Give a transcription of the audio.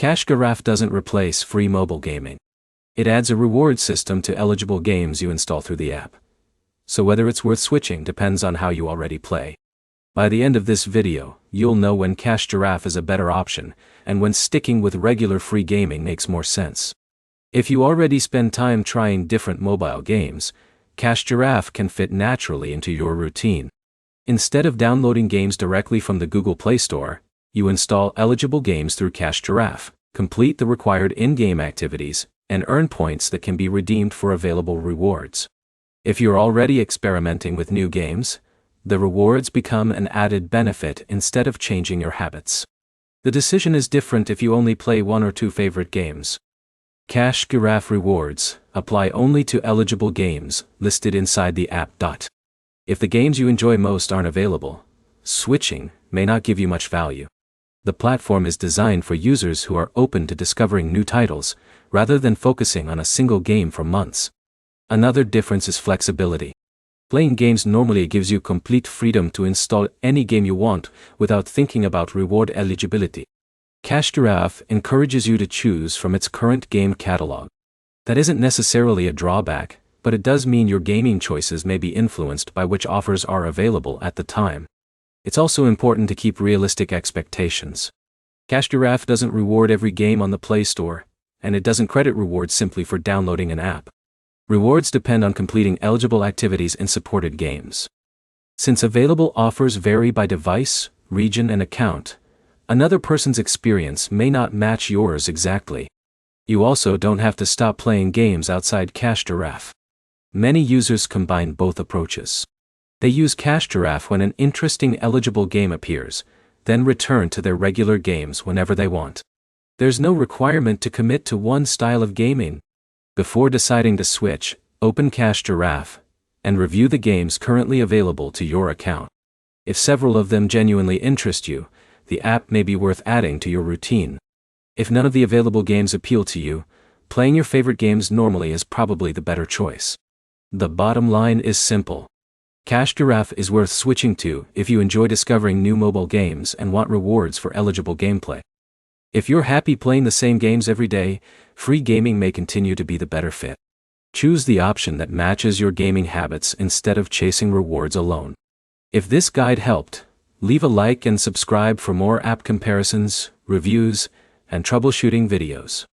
Giraffe doesn't replace free mobile gaming. It adds a reward system to eligible games you install through the app. So whether it's worth switching depends on how you already play. By the end of this video, you'll know when Giraffe is a better option, and when sticking with regular free gaming makes more sense. If you already spend time trying different mobile games, Giraffe can fit naturally into your routine. Instead of downloading games directly from the Google Play Store, you install eligible games through Giraffe, complete the required in-game activities, and earn points that can be redeemed for available rewards. If you're already experimenting with new games, the rewards become an added benefit instead of changing your habits. The decision is different if you only play one or two favorite games. Giraffe rewards apply only to eligible games listed inside the app. If the games you enjoy most aren't available, switching may not give you much value. The platform is designed for users who are open to discovering new titles, rather than focusing on a single game for months. Another difference is flexibility. Playing games normally gives you complete freedom to install any game you want without thinking about reward eligibility. Giraffe encourages you to choose from its current game catalog. That isn't necessarily a drawback, but it does mean your gaming choices may be influenced by which offers are available at the time. It's also important to keep realistic expectations. Giraffe doesn't reward every game on the Play Store, and it doesn't credit rewards simply for downloading an app. Rewards depend on completing eligible activities in supported games. Since available offers vary by device, region, and account, another person's experience may not match yours exactly. You also don't have to stop playing games outside Giraffe. Many users combine both approaches. They use Giraffe when an interesting eligible game appears, then return to their regular games whenever they want. There's no requirement to commit to one style of gaming. Before deciding to switch, open Giraffe and review the games currently available to your account. If several of them genuinely interest you, the app may be worth adding to your routine. If none of the available games appeal to you, playing your favorite games normally is probably the better choice. The bottom line is simple. Giraffe is worth switching to if you enjoy discovering new mobile games and want rewards for eligible gameplay. If you're happy playing the same games every day, free gaming may continue to be the better fit. Choose the option that matches your gaming habits instead of chasing rewards alone. If this guide helped, leave a like and subscribe for more app comparisons, reviews, and troubleshooting videos.